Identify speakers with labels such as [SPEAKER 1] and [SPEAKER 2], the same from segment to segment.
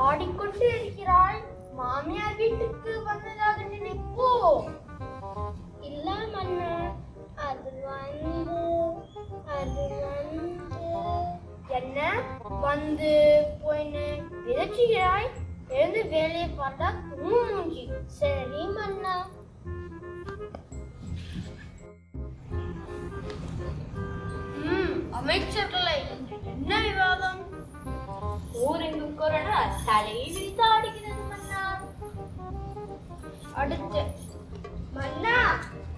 [SPEAKER 1] ஆடிக்கொண்டு இருக்கிறாய். மாமியார் வீட்டுக்கு வந்ததாக நினைப்போ?
[SPEAKER 2] இல்ல மன்னா, அது வந்து
[SPEAKER 1] என்ன வந்து போயின்னு விதச்சுகிறாய்? எழுந்து வேலையை பார்த்தா மூஞ்சி.
[SPEAKER 2] சரி மன்னா.
[SPEAKER 1] அமைச்சர்களை என்ன விவாதம்?
[SPEAKER 3] ஊரெங்கும் கொரோனா தலையை விரித்து ஆடுகிறது மன்னா.
[SPEAKER 1] அடுத்து
[SPEAKER 2] மன்னா,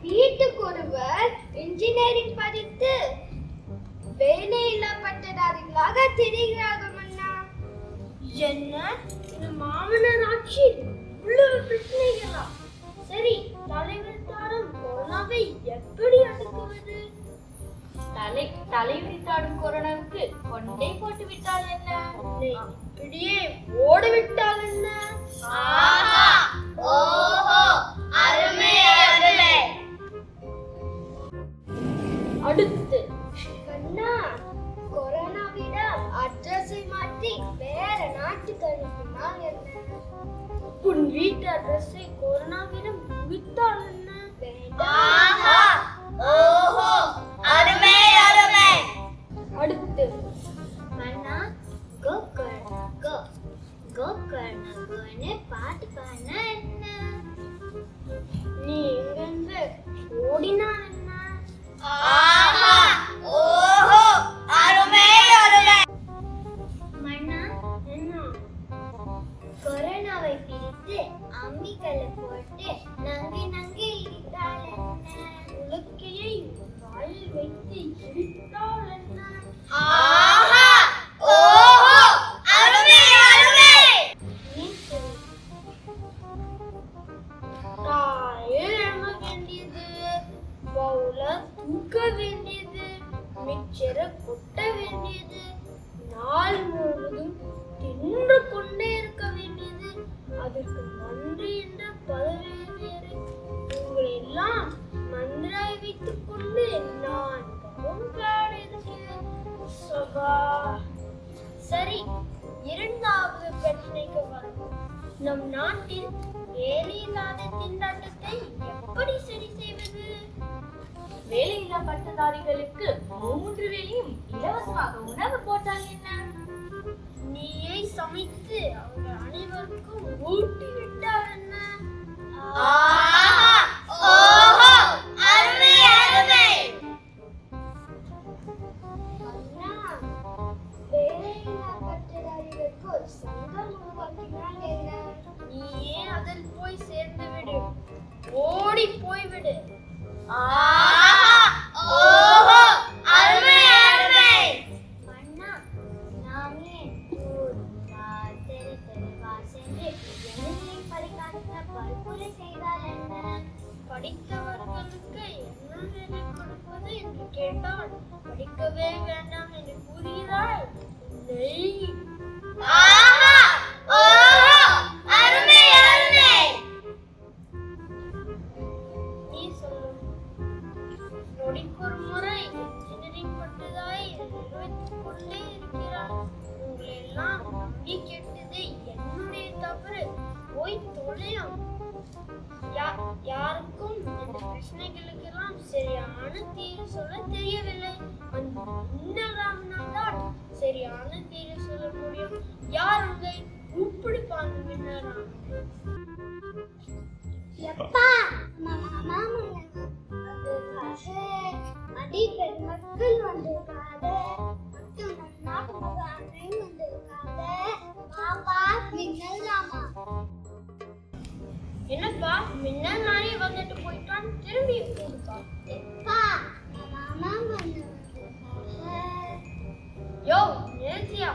[SPEAKER 2] வீட்டுக்கு ஒருவர் இன்ஜினியரிங் படித்து வேலையில்லா பட்டதாரிகளாக தெரிகிறார்கள் மன்னா.
[SPEAKER 1] என்ன இது மாமனார் ஆட்சி இவ்வளவு பிரச்சனைகளா? சரி, தலைவிரித்தாடும் கொரோனாவை எப்படி அடக்குவது?
[SPEAKER 3] தலை விரித்தாடும் கொரோனாவுக்கு கொண்டை போட்டு விட்டால் என்ன?
[SPEAKER 1] இப்படியே ஓடிவிட்டால் என்ன? அடுத்து
[SPEAKER 2] மன்னா, கொரோனாவிடம் அட்ரஸை மாற்றி வேற நாட்டுக்கு அனுப்பினால் என்ன?
[SPEAKER 1] உன் வீட்டு அட்ரஸை கொரோனாவிடம் முடித்தால் என்ன? அடுத்து
[SPEAKER 2] மன்னா, கோகர்ண பாட்டு பாடினா என்ன?
[SPEAKER 1] நீ எங்கிருந்து ஓடினான் என்ன?
[SPEAKER 2] மன்னா,
[SPEAKER 1] என்ன?
[SPEAKER 2] கொரோனாவை பிரித்து அம்மிக்கல்ல போட்டு நங்கி நங்கி இடித்தால் என்ன?
[SPEAKER 1] உலக்கையை வாயில் வைத்து இடித்தால் என்ன? நீ சொல்லு. காலையில் எழும்ப வேண்டியது, பவுல தூக்க வேண்டியது, மிக்சர கொட்ட வேண்டியது, நாள் முழுவதும் தின்று கொண்டே இருக்க வேண்டியது, அதற்கு நன்றி என்ற பதவி வேறு. உங்களை எல்லாம் மந்திராய் வைத்துக் கொண்டு நான் சபா. சரி, இரண்டாவது பிரச்சனைக்கு வருவோம். நம் நாட்டில் வேலையில்லாத திண்டாட்டத்தை எப்படி சரி செய்வது?
[SPEAKER 3] வேலையில்லா பட்டதாரிகளுக்கு 3 வேளையும் இலவசமாக உணவு போட்டால் என்ன?
[SPEAKER 1] நீயை சமைத்து அவர்கள் அனைவருக்கும் ஊட்டி விட்டால் என்ன?
[SPEAKER 2] மன்னா, வேலையில்லா பட்டதாரிகளுக்கு ஒரு சங்கம் உருவாக்கினால் என்ன?
[SPEAKER 1] நீயே அதில் போய் சேர்ந்து விடு, ஓடி போய்விடு.
[SPEAKER 2] மன்னா, நாமே ஊர் தெருவா சென்று எழுதி படிக்காத பல்கொலை செய்தால் என்ன?
[SPEAKER 1] படித்தவர்களுக்கு என்ன வேலை கொடுப்பது என்று கேட்டால் படிக்கவே வேண்டாம் என்று கூறுகிறாய். இல்லை. நீ சொல்லு. நொடிக்கொரு முறை இன்ஜினியரிங் பட்டதாய் நிர்வகித்துக் கொண்டே இருக்கிறார். உங்களை எல்லாம் நம்பி கேட்டது என்னுடைய தவறு. போய் தொலையும். யாருக்கும் இந்த பிரச்சனைகளுக்கெல்லாம் சரியான தீர்வு சொல்ல தெரியவில்லை. அந்த மின்னல் தான் சரியான தீர்வு சொல்ல முடியும். யார் உங்களை கூப்பிடுப்பாங்க மின்னல்
[SPEAKER 2] எப்பா, மாமா அடிப்பெண் மக்கள் வந்திருக்காங்க, மற்றும் நம் நாட்டு மகானை வந்திருக்காங்க. பாப்பா, மின்னல் ராமா.
[SPEAKER 1] என்னப்பா மின்னல் நானே வந்துட்டு போயிட்டான், திரும்பி கூடுப்பா.
[SPEAKER 2] எப்பா, மாமா வந்திருக்காங்க.
[SPEAKER 1] யோ நிறுத்தியா,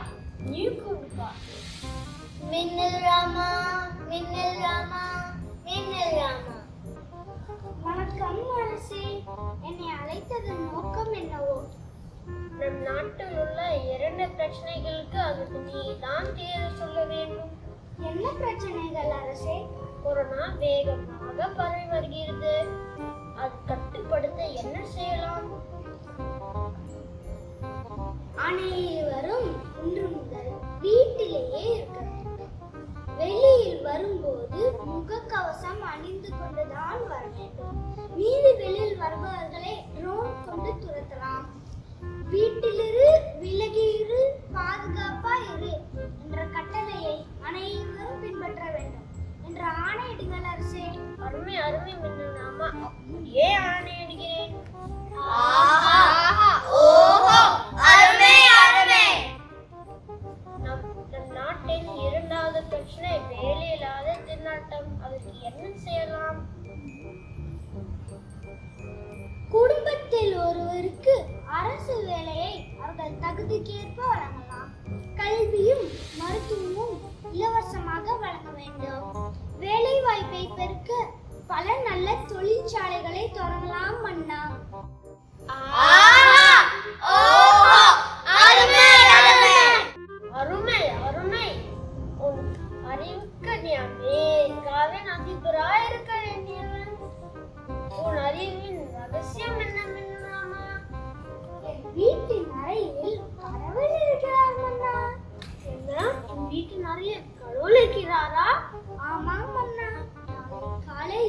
[SPEAKER 1] நீ கூடுப்பா.
[SPEAKER 2] மின்னல் ராமா, மின்னல் ராமா, மின்னல் ராமா. என்னை அழைத்ததன் நோக்கம் என்னவோ?
[SPEAKER 1] நம் நாட்டில் உள்ள 2 பிரச்சனைகளுக்கு அதற்கு நீதான் தீர்வு சொல்ல வேண்டும்.
[SPEAKER 2] என்ன பிரச்சனைகள் அரசே?
[SPEAKER 1] கொரோனா வேகமாக பரவி வருகிறது. அது கட்டுப்படுத்த என்ன செய்யலாம்?
[SPEAKER 2] அனைவரும் இன்று முதல் வீட்டிலேயே இருக்க வேண்டும். வெளியில் வரும்போது முகக்கவசம் அணிந்து கொண்டுதான் வர வேண்டும். மீறி வெளியில் வருபவர்களை ட்ரோன் கொண்டு துரத்தலாம். வீட்டிலிரு, விலகியிரு, பாதுகாப்பா இரு என்ற கட்டளையை அனைவரும் பின்பற்ற வேண்டும் என்ற ஆணையிடுங்கள் அரசே.
[SPEAKER 1] அருமை அருமை மின்னலாமா, அப்படியே ஆணையிடுகிறேன். நம் நாட்டின் 2வது பிரச்சனை வேலையில்லாத திண்டாட்டம். அதற்கு என்ன செய்யலாம்?
[SPEAKER 2] குடும்பத்தில் ஒருவருக்கு அரசு வேலையை அவர்கள் தகுதிக்கேற்ப வழங்கலாம். கல்வியும் மருத்துவமும் இலவசமாக வழங்க வேண்டும். வேலை வாய்ப்பை பெருக்க பல நல்ல தொழிற்சாலைகளை தொடங்கலாம் மன்னா.
[SPEAKER 1] அருமை அருமை. உன் அறிவுக்கு நீ அமெரிக்காவின் அதிபராய் இருக்க வேண்டியவன். உன் அறிவின் ரகசியம் என்ன மின்னலாமா?
[SPEAKER 2] என் வீட்டின் அறையில் கடவுள் இருக்கிறார் மன்னா.
[SPEAKER 1] என்ன, உன் வீட்டின் அறையில் கடவுள் இருக்கிறாரா?
[SPEAKER 2] ஆமாம் மன்னா. நாளை காலை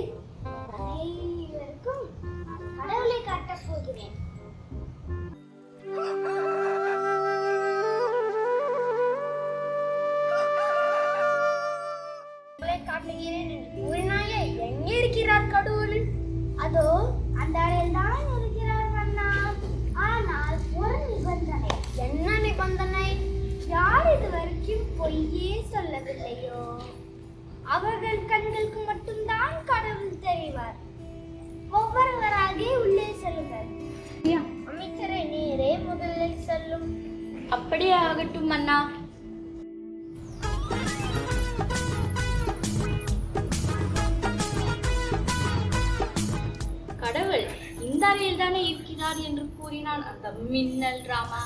[SPEAKER 2] அனைவருக்கும் கடவுளை காட்டப் போகிறேன்.
[SPEAKER 1] காட்டுகிறேன் என்று கூறினாயே, எங்கே இருக்கிறார் கடவுள்?
[SPEAKER 2] அதோ அந்த அறையில் தான் இருக்கிறார் மன்னா. ஆனால் ஒரு நிபந்தனை.
[SPEAKER 1] என்ன நிபந்தனை?
[SPEAKER 2] யார் இதுவரைக்கும் பொய்யே சொல்லவில்லையோ அவர்கள் கண்களுக்கு மட்டும்தான் கடவுள் தெரிவார். ஒவ்வொருவராக உள்ளே செல்லுங்கள்.
[SPEAKER 1] அமைச்சரை நீரே முதலில் செல்லும்.
[SPEAKER 3] அப்படியே ஆகட்டும் மன்னா. கடவுள் இந்த அறையில் தானே இருக்கிறார் என்று கூறினான் அந்த மின்னல் ராமா.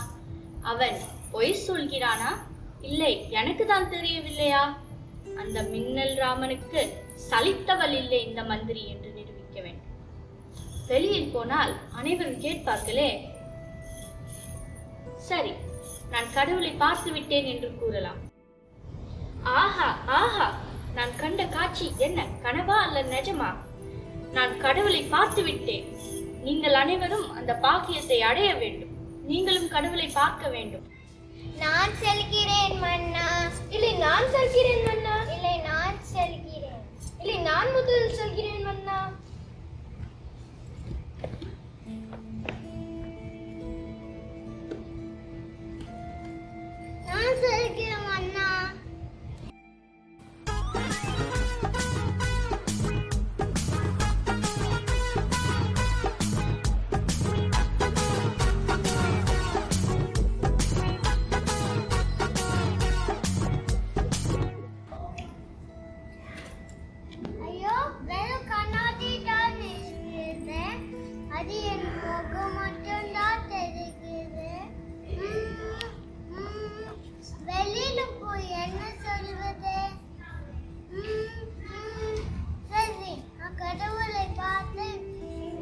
[SPEAKER 3] அவன் பொய் சொல்கிறானா? இல்லை, எனக்கு தான் தெரியவில்லையா? அந்த மின்னல் ராமனுக்கு சலித்தவள் இல்லை இந்த மந்திரி என்று நிரூபிக்க வேண்டும். வெளியில் போனால் அனைவரும் கேட்பார்களே. சரி, நான் கடவுளை பார்த்து விட்டேன் என்று கூறலாம். ஆஹா ஆஹா, நான் கண்ட காட்சி என்ன கனவா அல்ல நிஜமா? நான் கடவுளை பார்த்து விட்டேன். நீங்கள் அனைவரும் அந்த பாக்கியத்தை அடைய வேண்டும். நீங்களும் கடவுளை பார்க்க வேண்டும்.
[SPEAKER 2] நான் செல்கிறேன் மன்னா.
[SPEAKER 1] இல்லை, நான் செல்கிறேன் மன்னா.
[SPEAKER 2] இல்லை, நான் செல்கிறேன்.
[SPEAKER 1] இல்லை, நான் முதலில் செல்கிறேன் மன்னா.
[SPEAKER 2] நான் செல்கிறேன் மன்னா. ஐயோ, வெறும் கண்ணாடி தான் இருக்கிறது. அது என் முகம் மட்டும்தான் தெரிகிறது. வெளியில போய் என்ன சொல்வது? சரி, நான் கடவுளை பார்த்து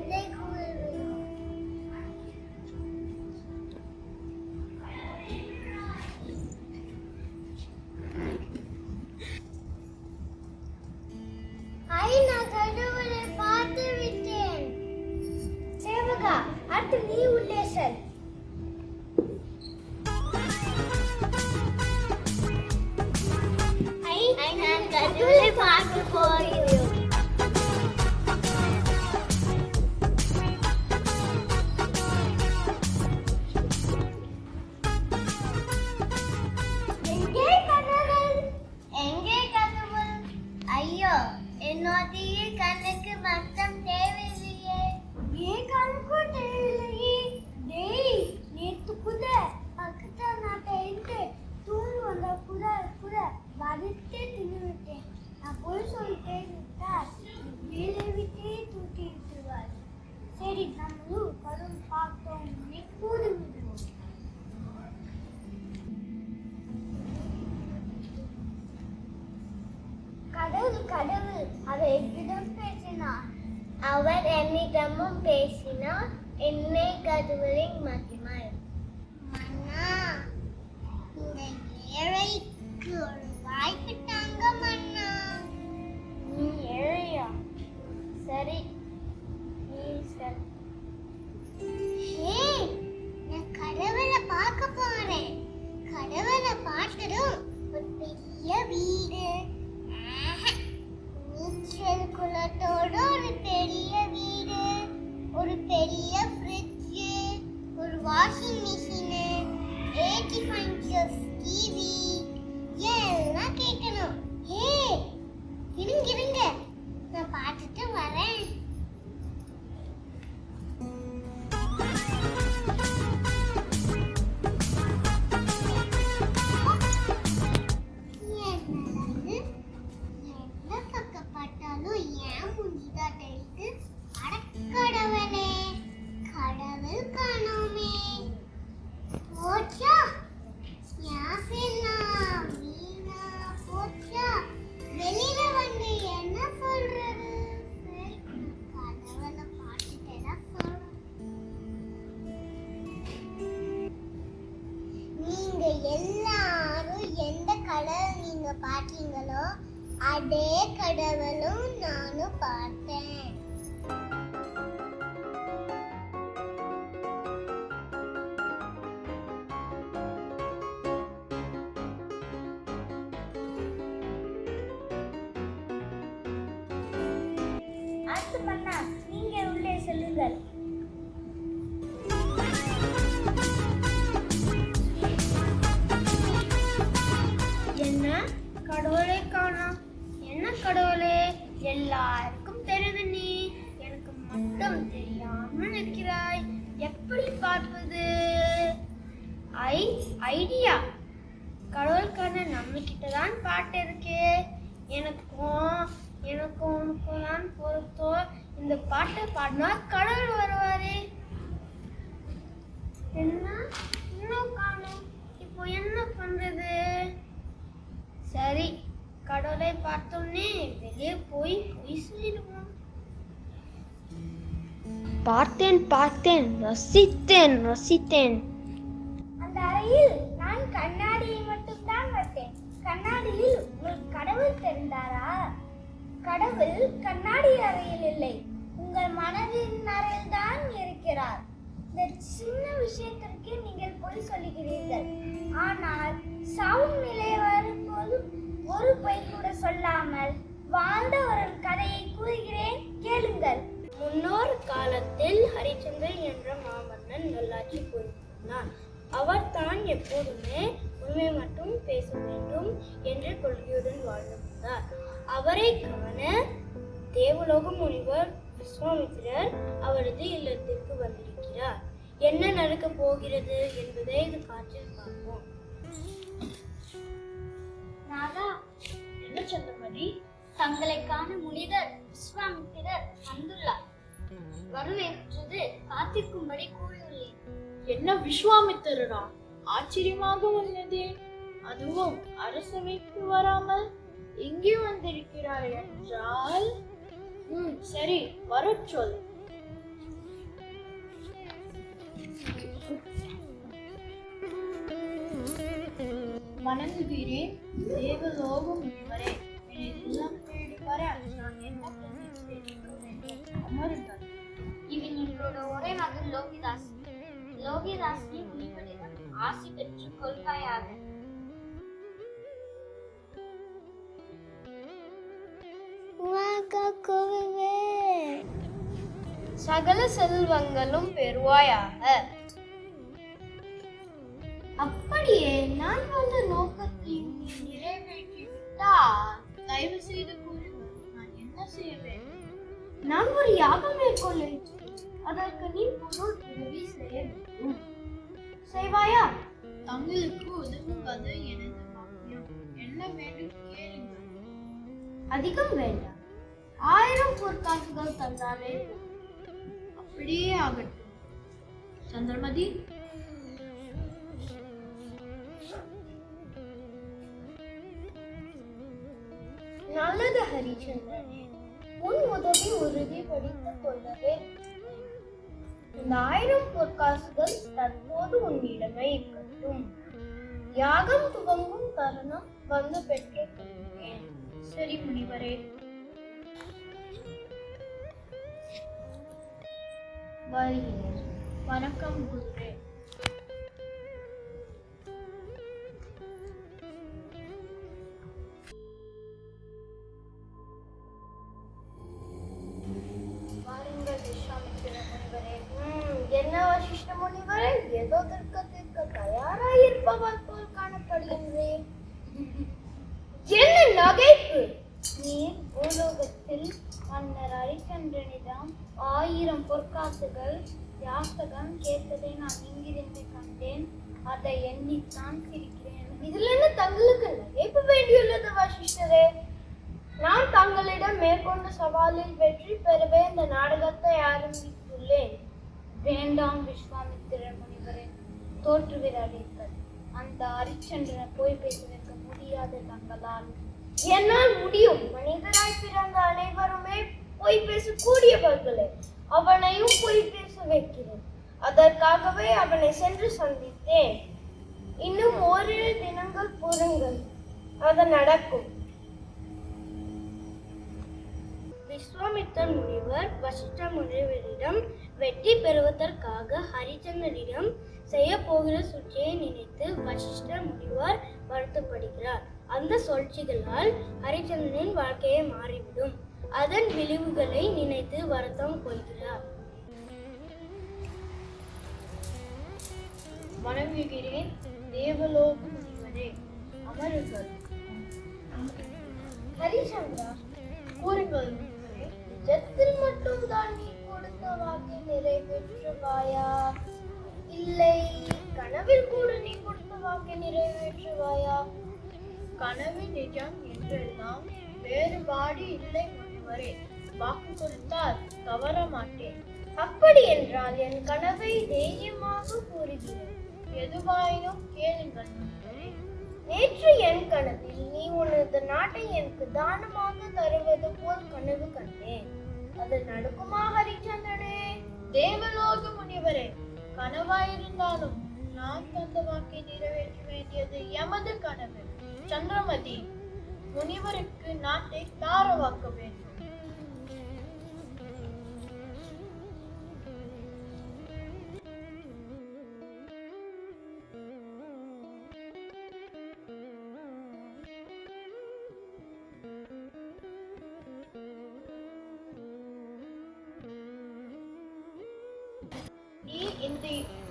[SPEAKER 2] இதை கூறுவேன். நான் கடவுளை பார்த்து விட்டேன். சேவகா, அடுத்து நீ உள்ளே செல். நான் கடவுளை பார்க்க போகிறேன். எங்கே கடவுள்? எங்கே கடவுள்? ஐயோ, என்னுடைய கண்ணுக்கு மத்தம் தேவையில்லையே. ஏன் கண்ணுக்கு தேவையில்லையே? டேய், நேத்து கூட பக்கத்து நாட்டை இருந்து தூள் வந்த கூட வறுத்தே தின்னு விட்டேன். நான் போய் சொல்லிட்டே விட்டா வேலை விட்டே தூக்கி விட்டுருவார். சரி, நம்ம அவர் என்னிடமும் பேசினார், என்னை கடவுளின் மகிமை. மன்னா, இந்த ஏழைக்கு ஒரு வாய்ப்பு தாங்க மன்னா.
[SPEAKER 1] நீ ஏழையா? சரி, நீ சரி.
[SPEAKER 2] ஏய், நான் கடவுளை பார்க்க போறேன். கடவுளை பார்த்ததும் ஒரு பெரிய வீடு, நீச்சல் குளத்தோட ஒரு பெரிய வீடு, ஒரு பெரிய ஃப்ரிட்ஜ், ஒரு வாஷிங் மிஷின், 85 inches டிவி எல்லாம் கேட்கணும். ஏய், இருங்க, நான் பார்த்துட்டு வரேன். எல்லாரும் எந்த கடவுள் நீங்க பாத்தீங்களோ அதே கடவுளும் நானும் பார்த்தேன்.
[SPEAKER 1] ஆத்து மன்னா, நீங்க உள்ளே செல்லுங்கள். என்ன கடவுளை காணோம்? என்ன கடவுளே, எல்லாருக்கும் தெரியுது, நீ எனக்கு மட்டும் தெரியாமல் இருக்கிறாய். எப்படி பார்ப்பது? ஐடியா! கடவுளுக்கான நம்ம கிட்டதான் பாட்டு இருக்கு. எனக்கும் தான் பொறுத்தோ. இந்த பாட்டை பாடினா கடவுள் வருவாரு. என்ன இன்னும் காணோம்? இப்போ என்ன பண்றது? சரி, கடவுளை பார்த்தோன்னே வெளியே போய் சொல்லிடுவோம். பார்த்தேன், ரசித்தேன்.
[SPEAKER 2] அந்த அறையில் நான் கண்ணாடியை மட்டும் தான் வைத்தேன். கண்ணாடியில் உங்களுக்கு கடவுள் தெரிந்தாரா? கடவுள் கண்ணாடி அறையில் இல்லை, உங்கள் மனதின் அறையில் தான் இருக்கிறார். இந்த சின்ன விஷயத்திற்கு நீங்கள் பொய் சொல்லுகிறீர்கள். ஆனால் சாவும் நிலை வரும்போது ஒரு பொய் கூட சொல்லாமல் வாழ்ந்த ஒரு கதையை கூறுகிறேன், கேளுங்கள்.
[SPEAKER 1] முன்னொரு காலத்தில் ஹரிச்சந்திரன் என்ற மாமன்னன் நல்லாட்சி புரிந்தார். அவர் தான் எப்போதுமே உண்மை மட்டும் பேச வேண்டும் என்ற கொள்கையுடன் வாழ்ந்து வந்தார். அவரை காண தேவலோக முனிவர் விஸ்வாமித்திரர் அவரது இல்லத்திற்கு வந்திருக்கிறார். என்ன நடக்க போகிறது என்பதை இந்த காட்சியில் பார்ப்போம்.
[SPEAKER 3] நாதா, என்ன சந்திரமதி? தங்களை காண முனிவர் விஸ்வாமித்திரர் வந்துள்ளார். வரவேற்றது காத்திருக்கும்படி கூறியுள்ளேன்.
[SPEAKER 4] என்ன விஸ்வாமித்திரரா? ஆச்சரியமாக உள்ளது. அதுவும் அரசவைக்கு வராமல் இங்கே வந்திருக்கிறாய் என்றால் சரி, வரச் சொல். வணங்குகிறேன் தேவலோகம் முனிவரே. என்னெல்லாம் தேடி வர நான் என்ன அமருங்கள்.
[SPEAKER 3] இவன் எங்களோட ஒரே மகன் லோகிதாஸ். லோகிதாசி முனிவரிடம் ஆசி பெற்றுக் கொள்வாயாக.
[SPEAKER 1] சகல செல்வங்களும் பெறுவாயாக.
[SPEAKER 3] அப்படியே நான் வந்த நோக்கத்தை நிறைவேற்றி விட்டால்
[SPEAKER 4] தயவு செய்து கூறுங்கள், நான் என்ன செய்ய வேண்டும்?
[SPEAKER 1] நான் ஒரு யாகம் மேற்கொள்ள இருக்கிறேன். அதற்கு நீ பொருள் உதவி செய்ய வேண்டும். செய்வாயா?
[SPEAKER 4] தங்களுக்கு உதவுவது எனது பாக்கியம். என்ன வேண்டும் கேளுங்கள்.
[SPEAKER 1] அதிகம் வேண்டாம், 1000 பொற்காசுகள் தந்தாலே.
[SPEAKER 4] அப்படியே ஆகட்டும். சந்திரமதி,
[SPEAKER 1] நல்லது ஹரிச்சந்திரனே, உன் உதவி உறுதிப்படி எடுத்துக் கொள்ளவே இந்த 1000 பொற்காசுகள் தற்போது உன்னிடமே இருக்கட்டும். யாகம் துவங்கும் தருணம் வந்து பெற்றிருக்கிறேன்.
[SPEAKER 4] சரி முனிவரே. வருகிறேன். வணக்கம் குருவே.
[SPEAKER 1] வாருங்கள் விஸ்வாமித்திர முனிவரே. என்ன வசிஷ்ட முனிவரே, ஏதோ தர்க்கத்திற்கு தயாராயிருப்பவர் போல் காணப்படுகின்றேன். என்ன நகைப்பு! நீர் பூலோகத்தில் மன்னர் ஹரிச்சந்திரனிடம் 1000 பொற்காசுகள் யாசகம் கேட்டதை நான் இங்கிருந்து கண்டேன். அதை எண்ணித்தான் சிரிக்கிறேன். இதில் என்ன தங்களுக்கு நகைப்பு வேண்டியுள்ளது வசிஷ்டரே? நான் தங்களிடம் மேற்கொண்ட சவாலில் வெற்றி பெறவே இந்த நாடகத்தை ஆரம்பித்துள்ளேன். வேண்டாம் விஸ்வாமித்திர முனிவரே, தோற்று விடாதீர்கள். அந்த ஹரிச்சந்திரனை போய் பேச வைக்க முடியாது தங்களால். என்னால் முடியும். மனிதராய் பிறந்த அனைவருமே போய் பேசக்கூடியவர்களே. அவனையும் போய் பேச வைக்கிறேன். அதற்காகவே அவனை சென்று சந்தித்தேன். இன்னும் ஓரிரு தினங்கள் பொறுங்கள், அது நடக்கும். விஸ்வாமித்திர முனிவர் வசிஷ்ட முனிவரிடம் வெற்றி பெறுவதற்காக ஹரிச்சந்திரனிடம் செய்ய போகிற சூழ்ச்சியை நினைத்து வசிஷ்ட முனிவர் வருத்தப்படுகிறார். அந்த சூழ்ச்சிகளால் ஹரிச்சந்திரனின் வாழ்க்கையை மாறிவிடும். அதன் விளைவுகளை நினைத்து வருத்தம் கொள்கிறார்.
[SPEAKER 4] வணங்குகிறேன் தேவலோக முனிவரே. அமருங்கள்.
[SPEAKER 1] ஹரிச்சந்திரா,
[SPEAKER 4] கூறுங்கள் முனிவரே.
[SPEAKER 1] நிஜத்தில் மட்டும் தான் நீ கொடுத்த வாக்கை நிறைவேற்றுவாயா, இல்லை கனவில் கூட நீ கொடுத்த வாக்கை நிறைவேற்றுவாயா?
[SPEAKER 4] கனவு நிஜம் என்றெல்லாம் வேறுபாடு இல்லை முனிவரே. வாக்கு கொடுத்தால் தவற மாட்டேன்.
[SPEAKER 1] அப்படி என்றால் என் கனவை தைரியமாக கூறுகிறேன்.
[SPEAKER 4] எதுவாயினும் கேளுங்கள் முனிவரே.
[SPEAKER 1] நேற்று என் கனவில் நீ உனது நாட்டை எனக்கு தானமாக தருவது போல் கனவு கண்டேன். அது நடக்குமா ஹரிச்சந்திரனே?
[SPEAKER 4] தேவலோக முனிவரே, கனவாயிருந்தாலும் நான் தந்த வாக்கை நிறைவேற்ற வேண்டியது எமது கனவு. சந்திரமதி, முனிவருக்கு நாட்டை தாரவாக்க வேண்டும்.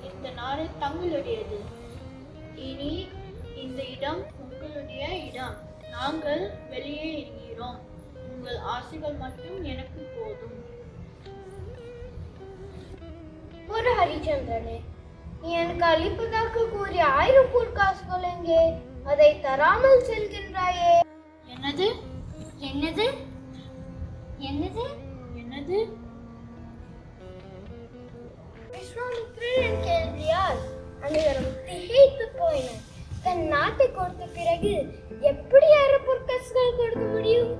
[SPEAKER 4] இந்த நாடு தங்களுடையது. இனி இந்த இடம் உங்களுடைய இடம். நாங்கள் வெளியே இருக்கிறோம். உங்கள் ஆசைகள் மட்டும் எனக்கு போதும்.
[SPEAKER 1] ஒரு ஹரிச்சந்திரனே, நீ எனக்கு அளிப்பதாக கூறிய 1000 பொற்காசுகள் எங்கே? அதை தராமல் செல்கின்றாயே.
[SPEAKER 3] என்னது என்னது என்னது
[SPEAKER 4] என்னது?
[SPEAKER 1] விஸ்வாமித்திரன் கேள்வியால் அனைவரும் திகைத்து போயினர். தன் நாட்டை கொடுத்த பிறகு எப்படி 1000 பொற்காசுகள் கொடுக்க முடியும்?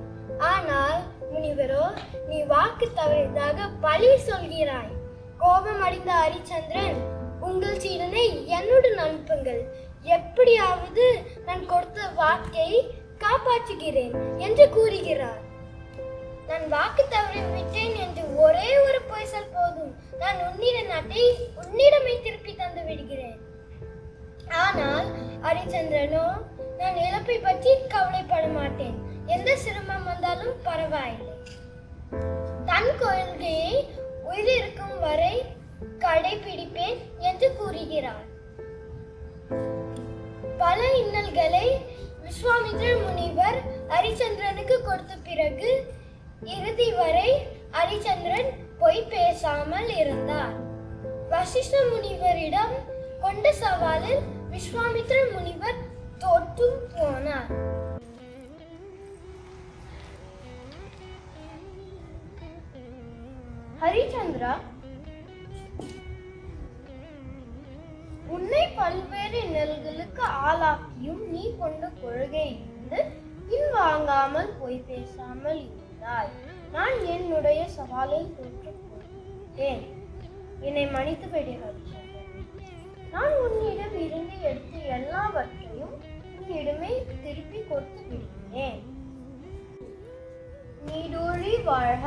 [SPEAKER 1] ஆனால் முனிவரோ, நீ வாக்கு தவறியதாக பழி சொல்கிறாய். கோபம் அடைந்த ஹரிச்சந்திரன், உங்கள் சீடனை என்னுடன் அனுப்புங்கள். எப்படியாவது நான் கொடுத்த வாக்கை காப்பாற்றுகிறேன் என்று கூறுகிறார். நான் வாக்கு தவறி விட்டேன் என்று ஒரே ஒரு பொய் சொல் போதும். நான் உன்னிட நாட்டை உன்னிடமே திருப்பி தந்து விடுகிறேன். ஆனால் ஹரிச்சந்திரனோ, நான் இழப்பை பற்றி கவலைப்பட மாட்டேன். எந்த சிரமம் வந்தாலும் பரவாயில்லை. தன் கொள்கையை உயிரிருக்கும் வரை கடைபிடிப்பேன் என்று கூறுகிறார். பல இன்னல்களை விஸ்வாமித்திர முனிவர் ஹரிச்சந்திரனுக்கு கொடுத்த பிறகு இறுதி வரை ஹரிச்சந்திரன் பொய் பேசாமல் இருந்தார். வசிஷ்ட முனிவரிடம் கொண்ட சவாலில் விஸ்வாமித்திர முனிவர் தோற்று போனார். ஹரிச்சந்திரா, உன்னை பல்வேறு இன்னல்களுக்கு ஆளாக்கியும் நீ கொண்ட கொள்கையிலிருந்து பின்வாங்காமல் பொய் பேசாமல் இருந்தாய். நான் என்னுடைய சவாலில் தோற்றுப்போனேன். என்னை மன்னித்து விடுங்கள். நான் உன்னிடம் இருந்து எடுத்து எல்லாவற்றையும் உன்னிடமே திருப்பி கொடுத்து விடுகிறேன். நீடூழி வாழ்க.